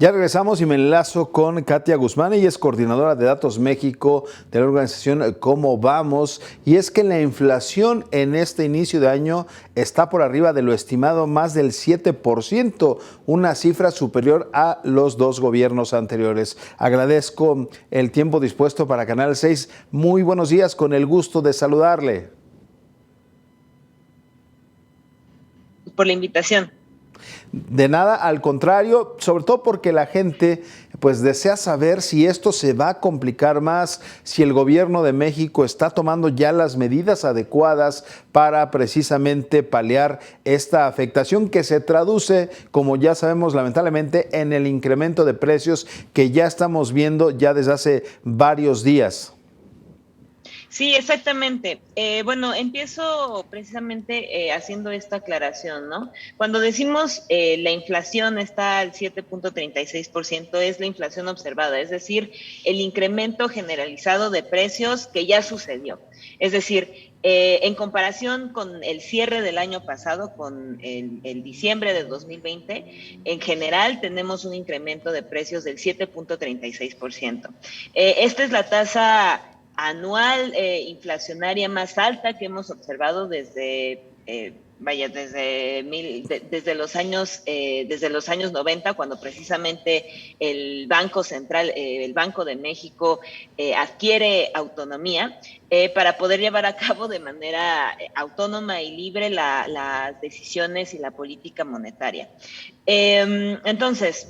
Ya regresamos y me enlazo con Katia Guzmán, ella es coordinadora de Datos México de la organización Cómo Vamos, y es que la inflación en este inicio de año está por arriba de lo estimado, más del 7%, una cifra superior a los dos gobiernos anteriores. Agradezco el tiempo dispuesto para Canal 6. Muy buenos días, con el gusto de saludarle. Por la invitación. De nada, al contrario, sobre todo porque la gente pues desea saber si esto se va a complicar más, si el gobierno de México está tomando ya las medidas adecuadas para precisamente paliar esta afectación que se traduce, como ya sabemos lamentablemente, en el incremento de precios que ya estamos viendo ya desde hace varios días. Sí, exactamente. Bueno, empiezo precisamente haciendo esta aclaración, ¿no? Cuando decimos la inflación está al 7.36%, es la inflación observada, es decir, el incremento generalizado de precios que ya sucedió. Es decir, en comparación con el cierre del año pasado, con el diciembre de 2020, en general tenemos un incremento de precios del 7.36%. Esta es la tasa anual inflacionaria más alta que hemos observado desde los años 90, cuando precisamente el Banco Central, el Banco de México, adquiere autonomía para poder llevar a cabo de manera autónoma y libre las decisiones y la política monetaria. Entonces,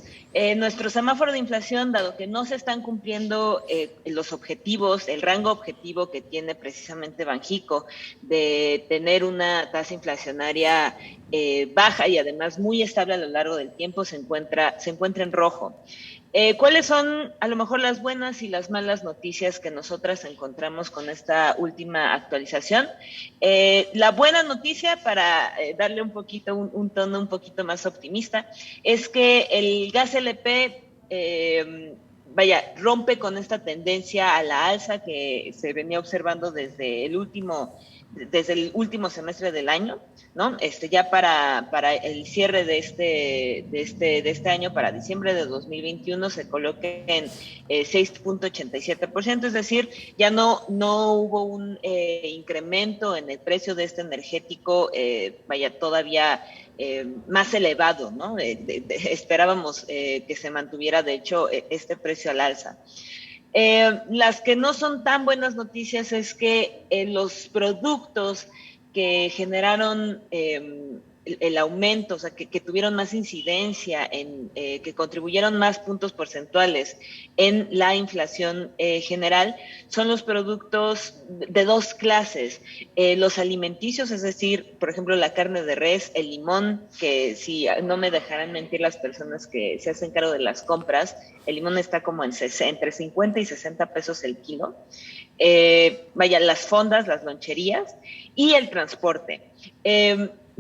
nuestro semáforo de inflación, dado que no se están cumpliendo los objetivos, el rango objetivo que tiene precisamente Banjico de tener una tasa inflacionaria baja y además muy estable a lo largo del tiempo, se encuentra en rojo. ¿Cuáles son a lo mejor las buenas y las malas noticias que nosotras encontramos con esta última actualización? La buena noticia, para darle un tono un poquito más optimista, es que el gas LP rompe con esta tendencia a la alza que se venía observando desde el último semestre del año, ¿no? Ya para el cierre de este año, para diciembre de 2021, se coloca en 6.87%, es decir, ya no hubo un incremento en el precio de este energético, todavía más elevado, ¿no? Esperábamos que se mantuviera, de hecho, este precio al alza. Las que no son tan buenas noticias es que los productos que generaron el aumento, o sea, que tuvieron más incidencia, que contribuyeron más puntos porcentuales en la inflación general, son los productos de dos clases. Los alimenticios, es decir, por ejemplo, la carne de res, el limón, que si no me dejarán mentir las personas que se hacen cargo de las compras, el limón está como entre 50 y 60 pesos el kilo. Las fondas, las loncherías y el transporte.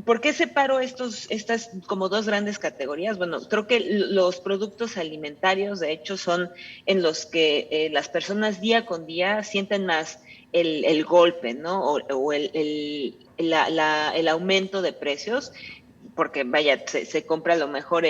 ¿Por qué separo estas como dos grandes categorías? Bueno, creo que los productos alimentarios, de hecho, son en los que las personas día con día sienten más el golpe, ¿no? O el aumento de precios, porque se compra a lo mejor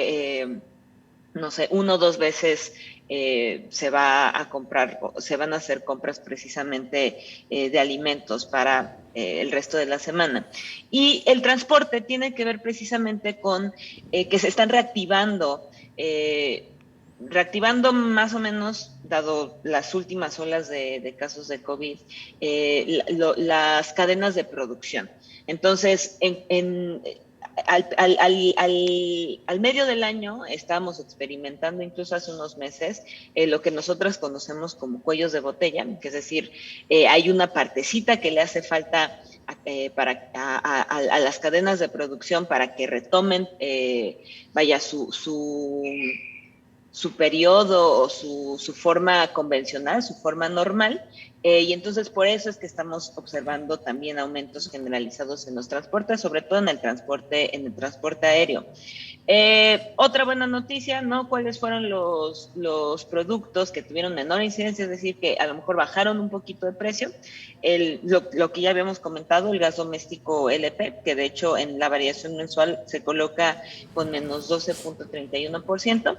no sé, 1 o 2 veces se van a hacer compras precisamente de alimentos para el resto de la semana. Y el transporte tiene que ver precisamente con que se están reactivando más o menos, dado las últimas olas de casos de COVID, las cadenas de producción. Entonces, al medio del año estábamos experimentando, incluso hace unos meses, lo que nosotros conocemos como cuellos de botella, que es decir, hay una partecita que le hace falta a las cadenas de producción para que retomen su periodo o su forma convencional, su forma normal, y entonces por eso es que estamos observando también aumentos generalizados en los transportes, sobre todo en el transporte aéreo. Otra buena noticia, ¿no? ¿Cuáles fueron los productos que tuvieron menor incidencia? Es decir, que a lo mejor bajaron un poquito de precio. Lo que ya habíamos comentado, el gas doméstico LP, que de hecho en la variación mensual se coloca con menos 12.31%.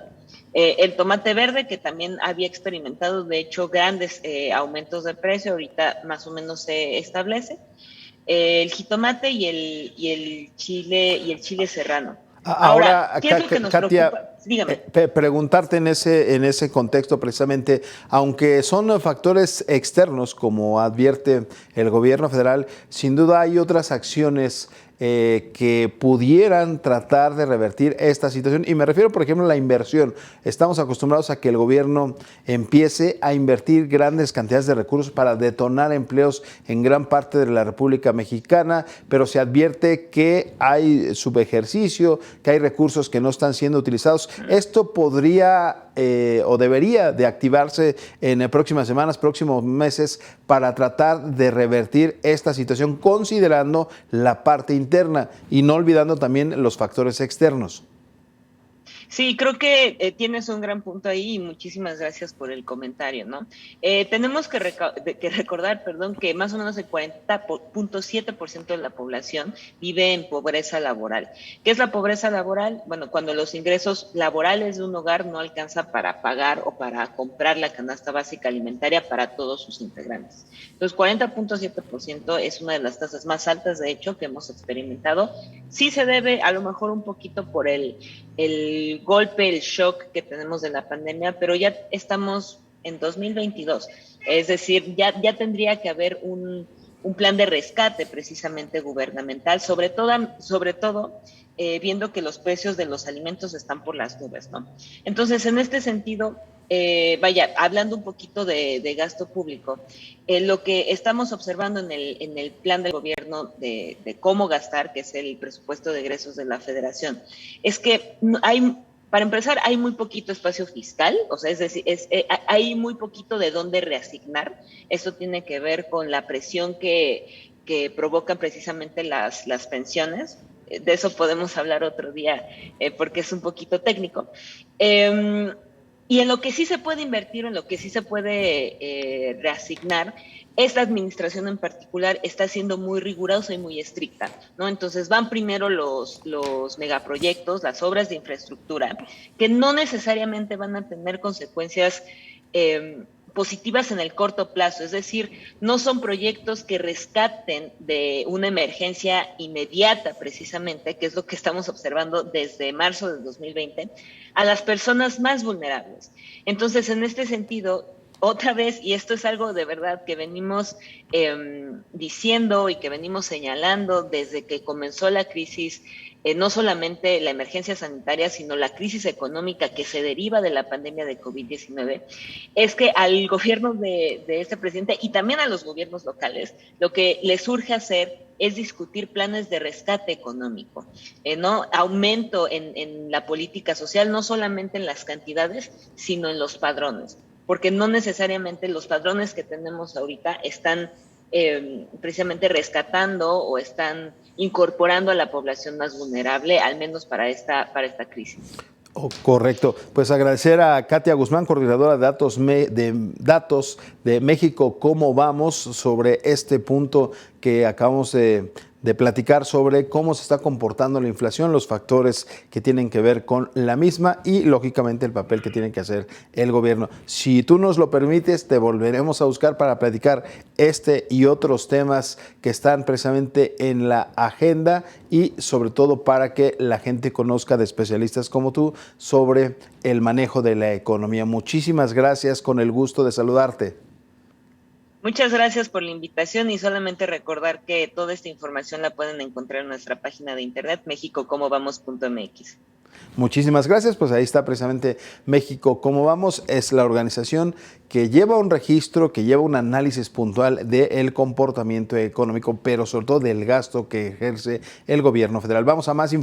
El tomate verde, que también había experimentado, de hecho, grandes aumentos de precio, ahorita más o menos se establece. El jitomate y el chile serrano. Ahora, Ahora, ¿qué es lo que nos Katia, preocupa? Dígame. preguntarte en ese contexto precisamente, aunque son factores externos, como advierte el gobierno federal, sin duda hay otras acciones que pudieran tratar de revertir esta situación. Y me refiero, por ejemplo, a la inversión. Estamos acostumbrados a que el gobierno empiece a invertir grandes cantidades de recursos para detonar empleos en gran parte de la República Mexicana, pero se advierte que hay subejercicio, que hay recursos que no están siendo utilizados. Esto podría o debería de activarse en próximas semanas, próximos meses, para tratar de revertir esta situación, considerando la parte interna y no olvidando también los factores externos. Sí, creo que tienes un gran punto ahí y muchísimas gracias por el comentario, ¿no? Tenemos que recordar, perdón, que más o menos el 40.7% de la población vive en pobreza laboral. ¿Qué es la pobreza laboral? Bueno, cuando los ingresos laborales de un hogar no alcanzan para pagar o para comprar la canasta básica alimentaria para todos sus integrantes. Entonces, 40.7% es una de las tasas más altas, de hecho, que hemos experimentado. Sí se debe a lo mejor un poquito por el golpe, el shock que tenemos de la pandemia, pero ya estamos en 2022. Es decir, ya tendría que haber un plan de rescate precisamente gubernamental, sobre todo viendo que los precios de los alimentos están por las nubes, ¿no? Entonces, en este sentido, hablando un poquito de gasto público, lo que estamos observando en el plan del gobierno de cómo gastar, que es el presupuesto de egresos de la Federación, es que para empezar, hay muy poquito espacio fiscal, o sea, es decir, hay muy poquito de dónde reasignar. Esto tiene que ver con la presión que provocan precisamente las pensiones. De eso podemos hablar otro día porque es un poquito técnico. Y en lo que sí se puede invertir, en lo que sí se puede reasignar, esta administración en particular está siendo muy rigurosa y muy estricta, ¿no? Entonces van primero los megaproyectos, las obras de infraestructura, que no necesariamente van a tener consecuencias positivas en el corto plazo, es decir, no son proyectos que rescaten de una emergencia inmediata precisamente, que es lo que estamos observando desde marzo de 2020, a las personas más vulnerables. Entonces, en este sentido, otra vez, y esto es algo de verdad que venimos diciendo y que venimos señalando desde que comenzó la crisis, no solamente la emergencia sanitaria, sino la crisis económica que se deriva de la pandemia de COVID-19, es que al gobierno de este presidente y también a los gobiernos locales, lo que les urge hacer es discutir planes de rescate económico, ¿no? Aumento en la política social, no solamente en las cantidades, sino en los padrones, porque no necesariamente los padrones que tenemos ahorita están precisamente rescatando o están incorporando a la población más vulnerable, al menos para esta crisis. Oh, correcto. Pues agradecer a Katia Guzmán, coordinadora de datos de México, cómo vamos sobre este punto que acabamos de platicar sobre cómo se está comportando la inflación, los factores que tienen que ver con la misma y, lógicamente, el papel que tiene que hacer el gobierno. Si tú nos lo permites, te volveremos a buscar para platicar este y otros temas que están precisamente en la agenda y, sobre todo, para que la gente conozca de especialistas como tú sobre el manejo de la economía. Muchísimas gracias, con el gusto de saludarte. Muchas gracias por la invitación y solamente recordar que toda esta información la pueden encontrar en nuestra página de internet mexicocomovamos.mx. Muchísimas gracias, pues ahí está precisamente México Cómo Vamos, es la organización que lleva un registro, que lleva un análisis puntual del comportamiento económico, pero sobre todo del gasto que ejerce el gobierno federal. Vamos a más información.